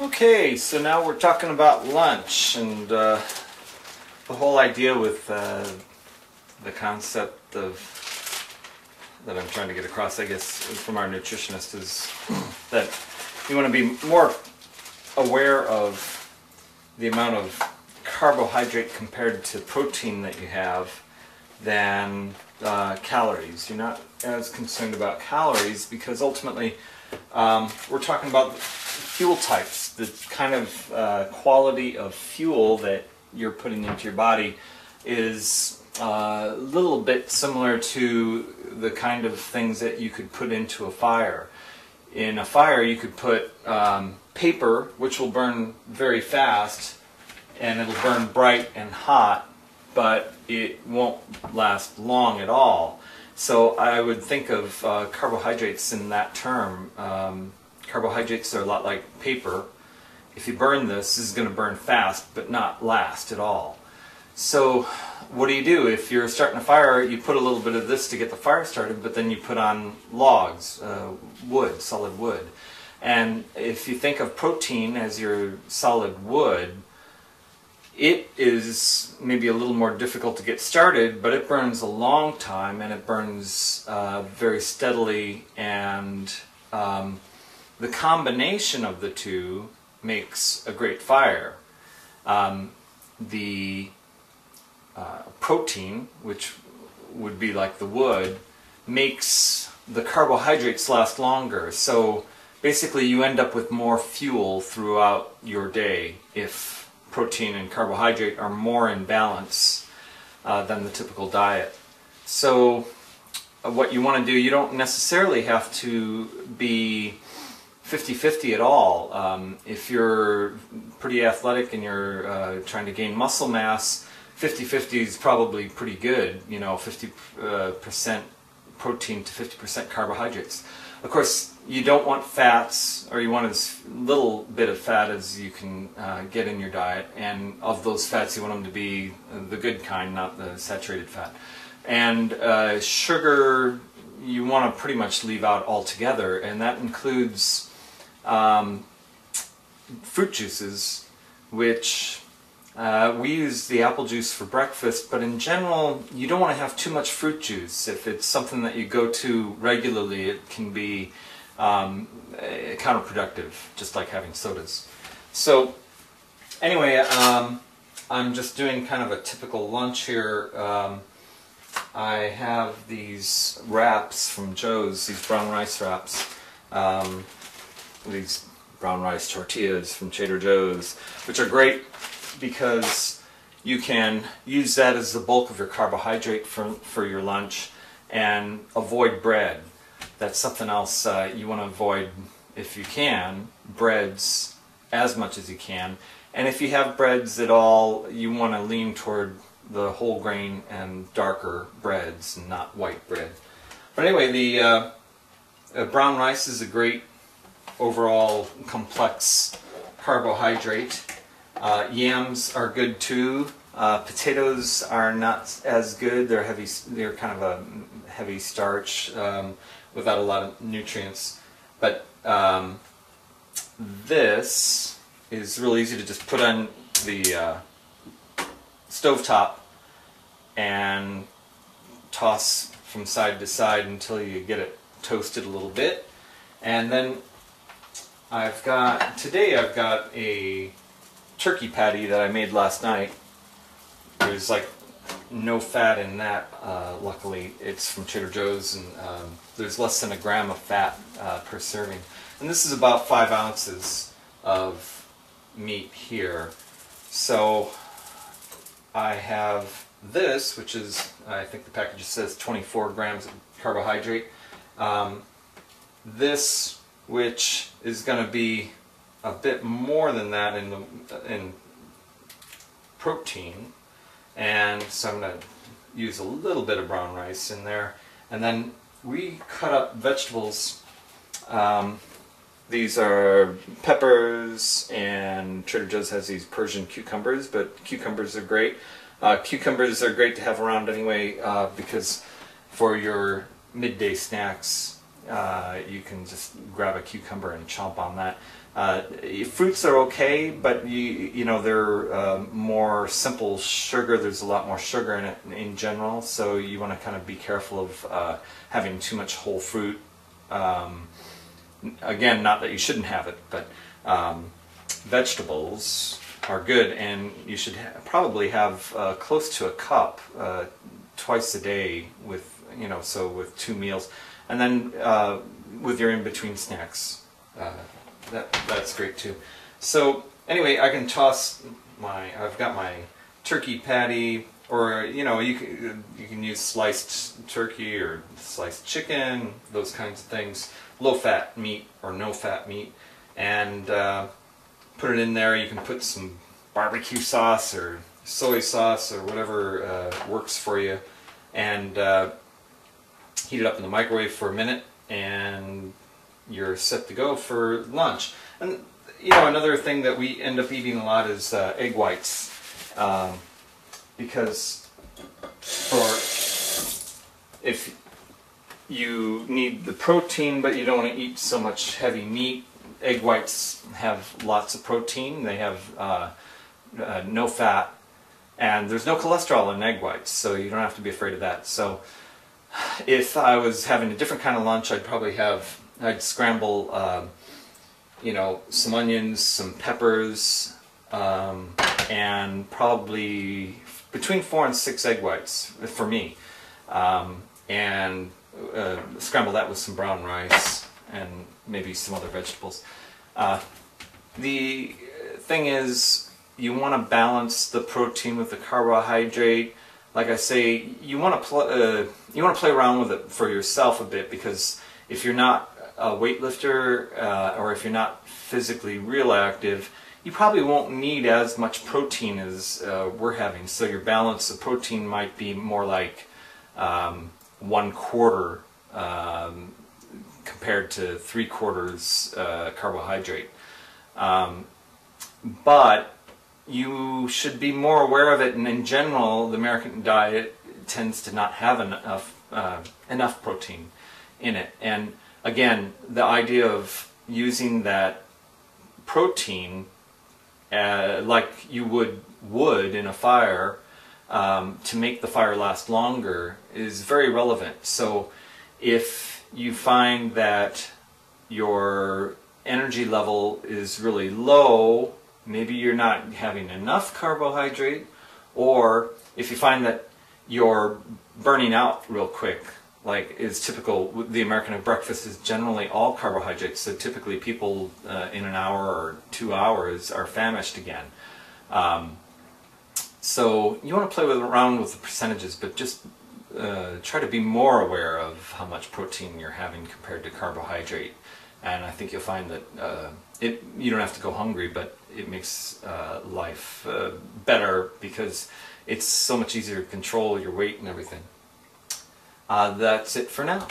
Okay, so now we're talking about lunch, and the whole idea with the concept of that I'm trying to get across, I guess, from our nutritionist is that you want to be more aware of the amount of carbohydrate compared to protein that you have than calories. You're not as concerned about calories because ultimately we're talking about fuel types, the kind of quality of fuel that you're putting into your body is a little bit similar to the kind of things that you could put into a fire. In a fire you could put paper, which will burn very fast, and it'll burn bright and hot, but it won't last long at all. So I would think of carbohydrates in that term. Carbohydrates are a lot like paper. If you burn this is going to burn fast but not last at all. So what do? If you're starting a fire, you put a little bit of this to get the fire started, but then you put on logs, wood, solid wood. And if you think of protein as your solid wood, it is maybe a little more difficult to get started, but it burns a long time and it burns very steadily, and the combination of the two makes a great fire. The protein, which would be like the wood, makes the carbohydrates last longer. So basically you end up with more fuel throughout your day if protein and carbohydrate are more in balance than the typical diet. So what you want to do, you don't necessarily have to be 50-50 at all. If you're pretty athletic and you're trying to gain muscle mass, 50-50 is probably pretty good, you know, 50% protein to 50% carbohydrates. Of course, you don't want fats, or you want as little bit of fat as you can get in your diet, and of those fats you want them to be the good kind, not the saturated fat. And sugar you want to pretty much leave out altogether, and that includes fruit juices, which we use the apple juice for breakfast, but in general you don't want to have too much fruit juice. If it's something that you go to regularly, it can be counterproductive, just like having sodas. So anyway, I'm just doing kind of a typical lunch here. I have these wraps from Joe's, these brown rice wraps, these brown rice tortillas from Trader Joe's, which are great because you can use that as the bulk of your carbohydrate for your lunch and avoid bread. That's something else you want to avoid if you can, breads as much as you can. And if you have breads at all, you want to lean toward the whole grain and darker breads, and not white bread. But anyway, the brown rice is a great overall complex carbohydrate. Yams are good too. Potatoes are not as good. They're heavy. They're kind of a heavy starch without a lot of nutrients. But this is real easy to just put on the stovetop and toss from side to side until you get it toasted a little bit. And then today I've got a turkey patty that I made last night. There's like no fat in that, luckily. It's from Trader Joe's, and there's less than a gram of fat per serving. And this is about 5 ounces of meat here. So I have this, which is, I think the package says 24 grams of carbohydrate. This, which is going to be a bit more than that in protein, and so I'm going to use a little bit of brown rice in there. And then we cut up vegetables. These are peppers, and Trader Joe's has these Persian cucumbers, but cucumbers are great. Cucumbers are great to have around anyway, because for your midday snacks, you can just grab a cucumber and chomp on that. Fruits are okay, but you know they're more simple sugar. There's a lot more sugar in it in general, so you want to kind of be careful of having too much whole fruit. Again, not that you shouldn't have it, but vegetables are good, and you should probably have close to a cup twice a day with, you know, so with 2 meals, and then with your in-between snacks. That's great too. So anyway, I can toss I've got my turkey patty, or you know, you can use sliced turkey or sliced chicken, those kinds of things, low-fat meat or no-fat meat, and put it in there. You can put some barbecue sauce or soy sauce or whatever works for you, and heat it up in the microwave for a minute, and you're set to go for lunch. And you know, another thing that we end up eating a lot is egg whites, because if you need the protein but you don't want to eat so much heavy meat, egg whites have lots of protein. They have no fat, and there's no cholesterol in egg whites, so you don't have to be afraid of that. So if I was having a different kind of lunch, I'd scramble you know, some onions, some peppers, and probably between 4 and 6 egg whites for me, and scramble that with some brown rice and maybe some other vegetables. The thing is, you want to balance the protein with the carbohydrate. Like I say, you want to play around with it for yourself a bit, because if you're not a weightlifter or if you're not physically real active, you probably won't need as much protein as we're having. So your balance of protein might be more like 1/4 compared to 3/4 carbohydrate. But you should be more aware of it, and in general the American diet tends to not have enough protein in it. And again, the idea of using that protein like you would in a fire to make the fire last longer is very relevant. So if you find that your energy level is really low, maybe you're not having enough carbohydrate, or if you find that you're burning out real quick, like is typical, the American breakfast is generally all carbohydrates, so typically people in an hour or 2 hours are famished again. So you want to play around with the percentages, but just try to be more aware of how much protein you're having compared to carbohydrate. And I think you'll find that you don't have to go hungry, but it makes life better, because it's so much easier to control your weight and everything. That's it for now.